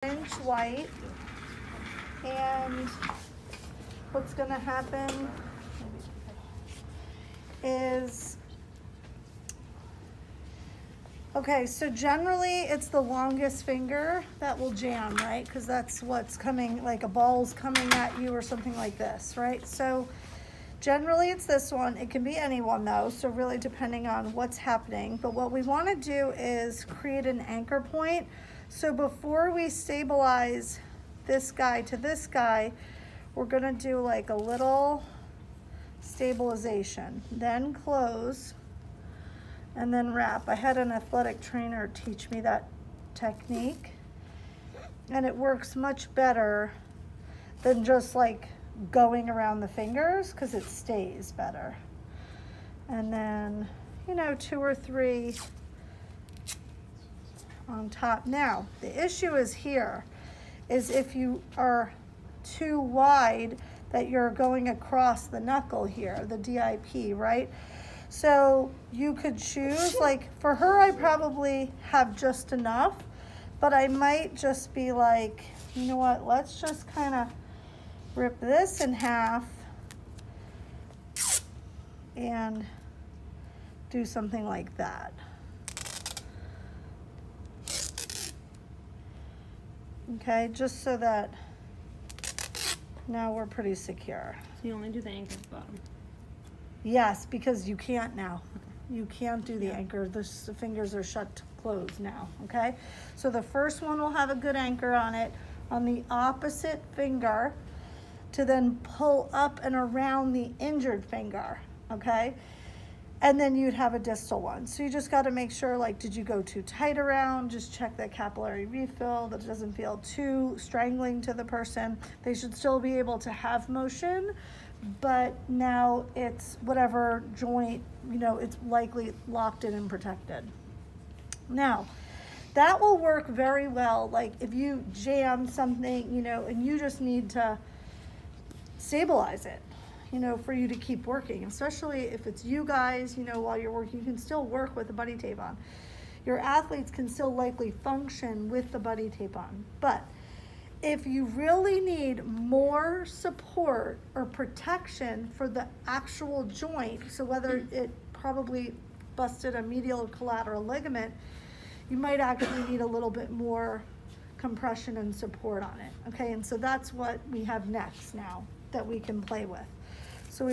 Inch white, and what's going to happen is, okay, so generally it's the longest finger that will jam, right? Because that's what's coming, like a ball's coming at you or something like this, right? So generally it's this one. It can be any one though, so really depending on what's happening. But what we want to do is create an anchor point. So before we stabilize this guy to this guy, we're going to do like a little stabilization, then close, and then wrap. I had an athletic trainer teach me that technique, and it works much better than just like going around the fingers because it stays better. And then, you know, 2 or 3 on top. Now, the issue is here, is if you are too wide that you're going across the knuckle here, the DIP, right? So you could choose, like for her, I probably have just enough, but I might just be like, you know what, let's just kind of rip this in half and do something like that. Okay, just so that now we're pretty secure. So you only do the anchor at the bottom? Yes, because you can't now. You can't do the anchor. The fingers are shut closed now, okay? So the first one will have a good anchor on it on the opposite finger to then pull up and around the injured finger, okay? And then you'd have a distal one. So you just got to make sure, like, did you go too tight around? Just check that capillary refill, that it doesn't feel too strangling to the person. They should still be able to have motion, but now it's whatever joint, you know, it's likely locked in and protected. Now, that will work very well, like if you jam something, you know, and you just need to stabilize it, you know, for you to keep working, especially if it's you guys, you know, while you're working, you can still work with the buddy tape on. Your athletes can still likely function with the buddy tape on. But if you really need more support or protection for the actual joint, so whether it probably busted a medial or collateral ligament, you might actually need a little bit more compression and support on it. Okay, and so that's what we have next now that we can play with. So we